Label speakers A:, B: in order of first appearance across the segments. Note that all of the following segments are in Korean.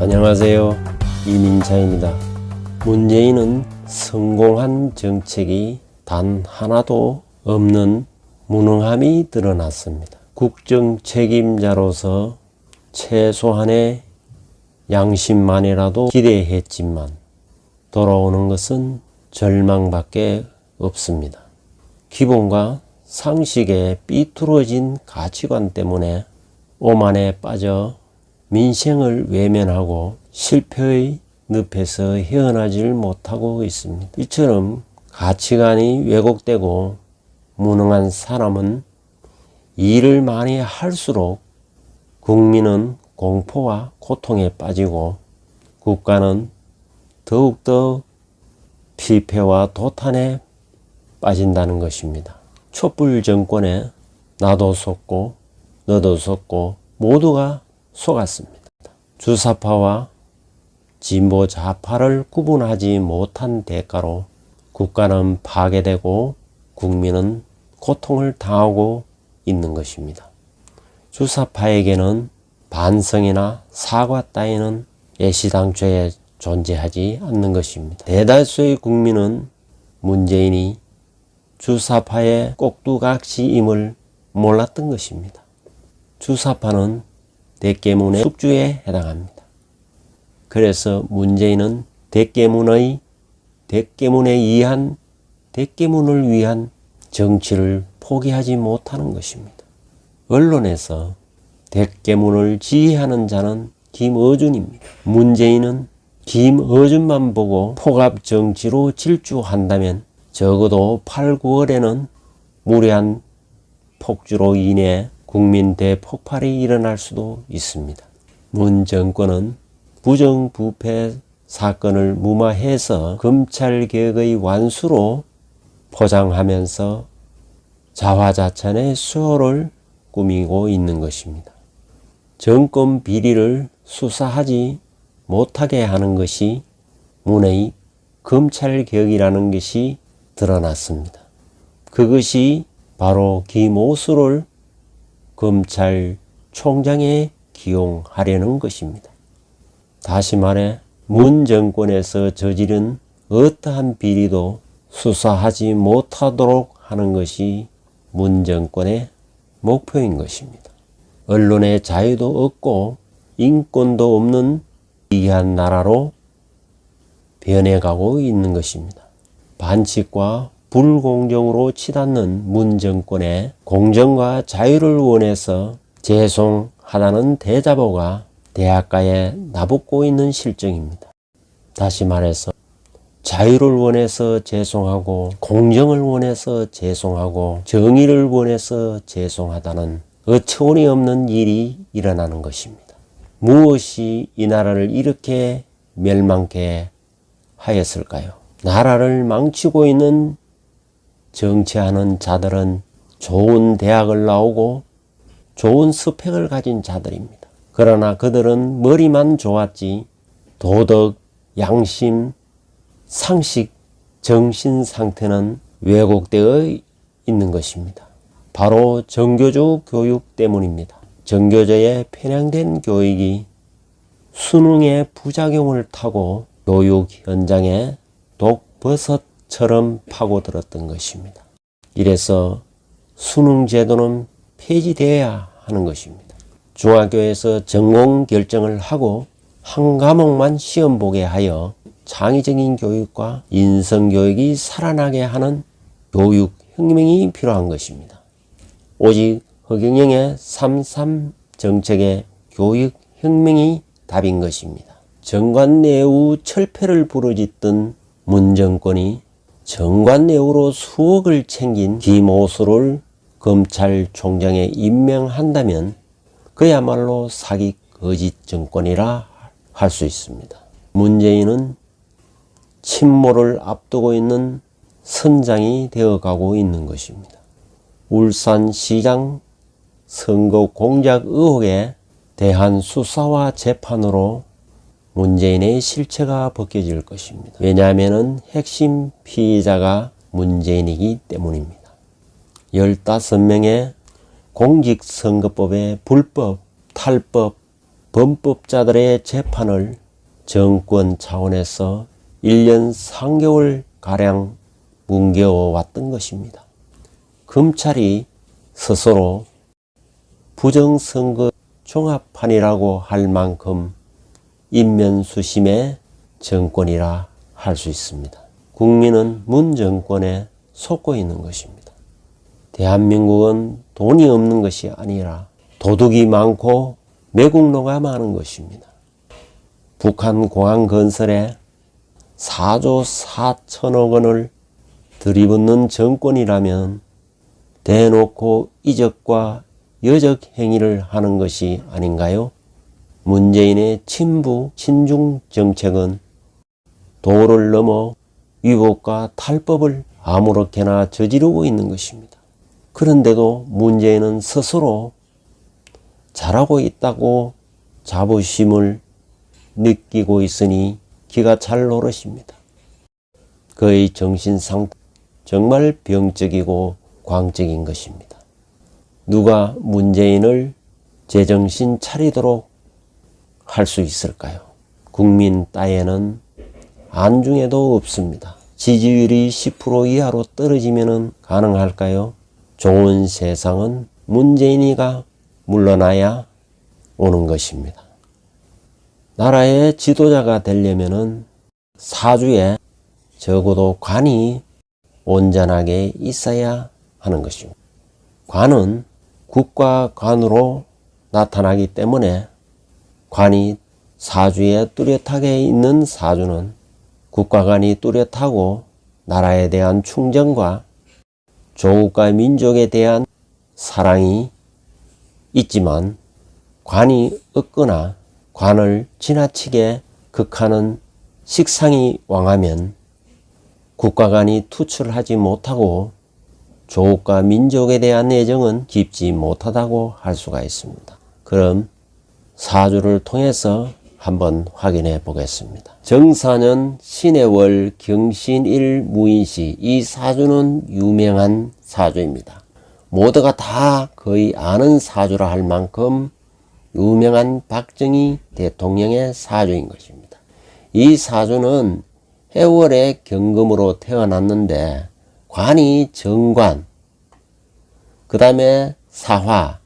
A: 안녕하세요. 이민자입니다. 문재인은 성공한 정책이 단 하나도 없는 무능함이 드러났습니다. 국정 책임자로서 최소한의 양심만이라도 기대했지만 돌아오는 것은 절망밖에 없습니다. 기본과 상식에 삐뚤어진 가치관 때문에 오만에 빠져 민생을 외면하고 실패의 늪에서 헤어나질 못하고 있습니다. 이처럼 가치관이 왜곡되고 무능한 사람은 일을 많이 할수록 국민은 공포와 고통에 빠지고 국가는 더욱더 피폐와 도탄에 빠진다는 것입니다. 촛불 정권에 나도 속고 너도 속고 모두가 속았습니다. 주사파와 진보 좌파를 구분하지 못한 대가로 국가는 파괴되고 국민은 고통을 당하고 있는 것입니다. 주사파에게는 반성이나 사과 따위는 애시당초에 존재하지 않는 것입니다. 대다수의 국민은 문재인이 주사파의 꼭두각시임을 몰랐던 것입니다. 주사파는 대깨문의 숙주에 해당합니다. 그래서 문재인은 대깨문에 의한 대깨문을 위한 정치를 포기하지 못하는 것입니다. 언론에서 대깨문을 지휘하는 자는 김어준입니다. 문재인은 김어준만 보고 포갑 정치로 질주한다면 적어도 8, 9월에는 무례한 폭주로 인해 국민 대폭발이 일어날 수도 있습니다. 문 정권은 부정부패 사건을 무마해서 검찰개혁의 완수로 포장하면서 자화자찬의 수호를 꾸미고 있는 것입니다. 정권 비리를 수사하지 못하게 하는 것이 문의 검찰개혁이라는 것이 드러났습니다. 그것이 바로 김오수를 검찰총장에 기용하려는 것입니다. 다시 말해 문 정권에서 저지른 어떠한 비리도 수사하지 못하도록 하는 것이 문 정권의 목표인 것입니다. 언론의 자유도 없고 인권도 없는 기이한 나라로 변해가고 있는 것입니다. 반칙과 불공정으로 치닫는 문 정권의 공정과 자유를 원해서 죄송하다는 대자보가 대학가에 나붙고 있는 실정입니다. 다시 말해서 자유를 원해서 죄송하고 공정을 원해서 죄송하고 정의를 원해서 죄송하다는 어처구니 없는 일이 일어나는 것입니다. 무엇이 이 나라를 이렇게 멸망케 하였을까요? 나라를 망치고 있는 정치하는 자들은 좋은 대학을 나오고 좋은 스펙을 가진 자들입니다. 그러나 그들은 머리만 좋았지 도덕, 양심, 상식, 정신 상태는 왜곡되어 있는 것입니다. 바로 정교조 교육 때문입니다. 정교조의 편향된 교육이 수능의 부작용을 타고 교육 현장에 독버섯처럼 파고들었던 것입니다. 이래서 수능 제도는 폐지되어야 하는 것입니다. 중학교에서 전공 결정을 하고 한 과목만 시험 보게 하여 창의적인 교육과 인성교육이 살아나게 하는 교육혁명이 필요한 것입니다. 오직 허경영의 3.3 정책의 교육혁명이 답인 것입니다. 정관예우 철폐를 부르짖던 문 정권이 정관예우로 수억을 챙긴 김오수를 검찰총장에 임명한다면 그야말로 사기 거짓 정권이라 할 수 있습니다. 문재인은 침몰을 앞두고 있는 선장이 되어가고 있는 것입니다. 울산시장 선거 공작 의혹에 대한 수사와 재판으로 문재인의 실체가 벗겨질 것입니다. 왜냐하면 핵심 피의자가 문재인이기 때문입니다. 15명의 공직선거법의 불법, 탈법, 범법자들의 재판을 정권 차원에서 1년 3개월가량 뭉개워왔던 것입니다. 검찰이 스스로 부정선거 종합판이라고 할 만큼 인면수심의 정권이라 할 수 있습니다. 국민은 문 정권에 속고 있는 것입니다. 대한민국은 돈이 없는 것이 아니라 도둑이 많고 매국노가 많은 것입니다. 북한 공항 건설에 4조 4천억 원을 들이붓는 정권이라면 대놓고 이적과 여적 행위를 하는 것이 아닌가요? 문재인의 친부 친중 정책은 도를 넘어 위법과 탈법을 아무렇게나 저지르고 있는 것입니다. 그런데도 문재인은 스스로 잘하고 있다고 자부심을 느끼고 있으니 기가 찰 노릇입니다. 그의 정신상태 정말 병적이고 광적인 것입니다. 누가 문재인을 제정신 차리도록 할 수 있을까요? 국민 따위에는 안중에도 없습니다. 지지율이 10% 이하로 떨어지면 가능할까요? 좋은 세상은 문재인이가 물러나야 오는 것입니다. 나라의 지도자가 되려면 사주에 적어도 관이 온전하게 있어야 하는 것입니다. 관은 국과 관으로 나타나기 때문에 관이 사주에 뚜렷하게 있는 사주는 국과 관이 뚜렷하고 나라에 대한 충정과 조국과 민족에 대한 사랑이 있지만 관이 없거나 관을 지나치게 극하는 식상이 왕하면 국과 관이 투출하지 못하고 조국과 민족에 대한 애정은 깊지 못하다고 할 수가 있습니다. 그럼 사주를 통해서 한번 확인해 보겠습니다. 정사년 신해월 경신일 무인시, 이 사주는 유명한 사주입니다. 모두가 다 거의 아는 사주라 할 만큼 유명한 박정희 대통령의 사주인 것입니다. 이 사주는 해월의 경금으로 태어났는데 관이 정관, 그 다음에 사화,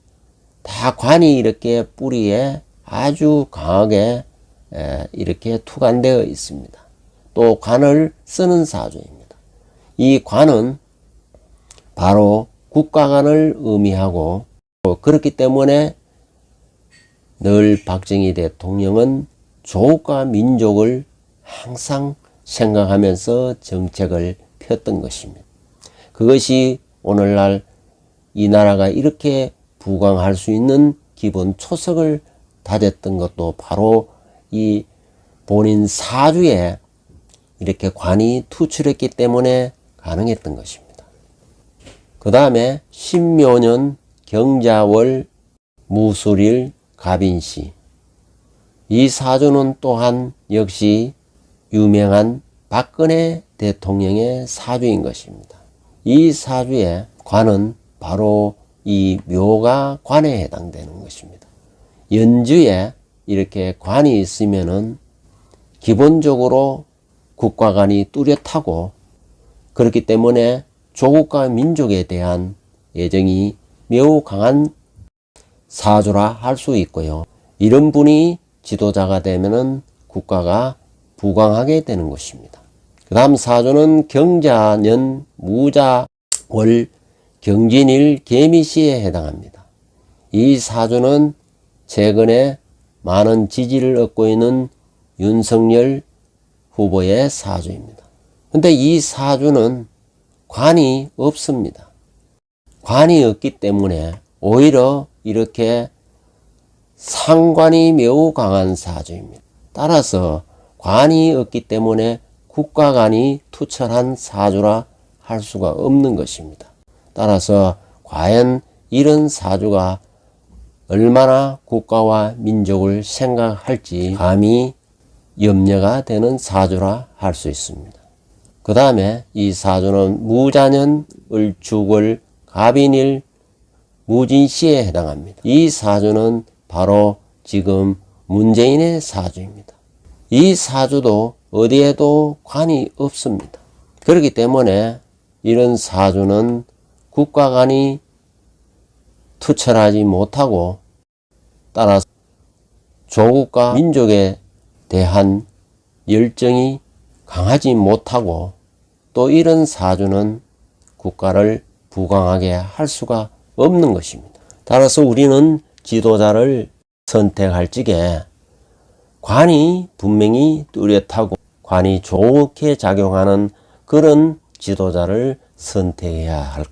A: 다 관이 이렇게 뿌리에 아주 강하게 이렇게 투관되어 있습니다. 또 관을 쓰는 사주입니다. 이 관은 바로 국가관을 의미하고, 그렇기 때문에 늘 박정희 대통령은 조국과 민족을 항상 생각하면서 정책을 폈던 것입니다. 그것이 오늘날 이 나라가 이렇게 부강할 수 있는 기본 초석을 다졌던 것도 바로 이 본인 사주에 이렇게 관이 투출했기 때문에 가능했던 것입니다. 그 다음에 신묘년 경자월 무술일 갑인시, 이 사주는 또한 역시 유명한 박근혜 대통령의 사주인 것입니다. 이 사주의 관은 바로 이 묘가 관에 해당되는 것입니다. 연주에 이렇게 관이 있으면은 기본적으로 국과 관이 뚜렷하고, 그렇기 때문에 조국과 민족에 대한 애정이 매우 강한 사주라 할 수 있고요. 이런 분이 지도자가 되면은 국가가 부강하게 되는 것입니다. 그 다음 사주는 경자년 무자월 경진일 개미시에 해당합니다. 이 사주는 최근에 많은 지지를 얻고 있는 윤석열 후보의 사주입니다. 근데 이 사주는 관이 없습니다. 관이 없기 때문에 오히려 이렇게 상관이 매우 강한 사주입니다. 따라서 관이 없기 때문에 국가관이 투철한 사주라 할 수가 없는 것입니다. 따라서 과연 이런 사주가 얼마나 국가와 민족을 생각할지 감히 염려가 되는 사주라 할 수 있습니다. 그 다음에 이 사주는 무자년 을축월 갑인일 무진시에 해당합니다. 이 사주는 바로 지금 문재인의 사주입니다. 이 사주도 어디에도 관이 없습니다. 그렇기 때문에 이런 사주는 국가 간이 투철하지 못하고, 따라서 조국과 민족에 대한 열정이 강하지 못하고, 또 이런 사주는 국가를 부강하게 할 수가 없는 것입니다. 따라서 우리는 지도자를 선택할 적에 관이 분명히 뚜렷하고 관이 좋게 작용하는 그런 지도자를 선택해야 할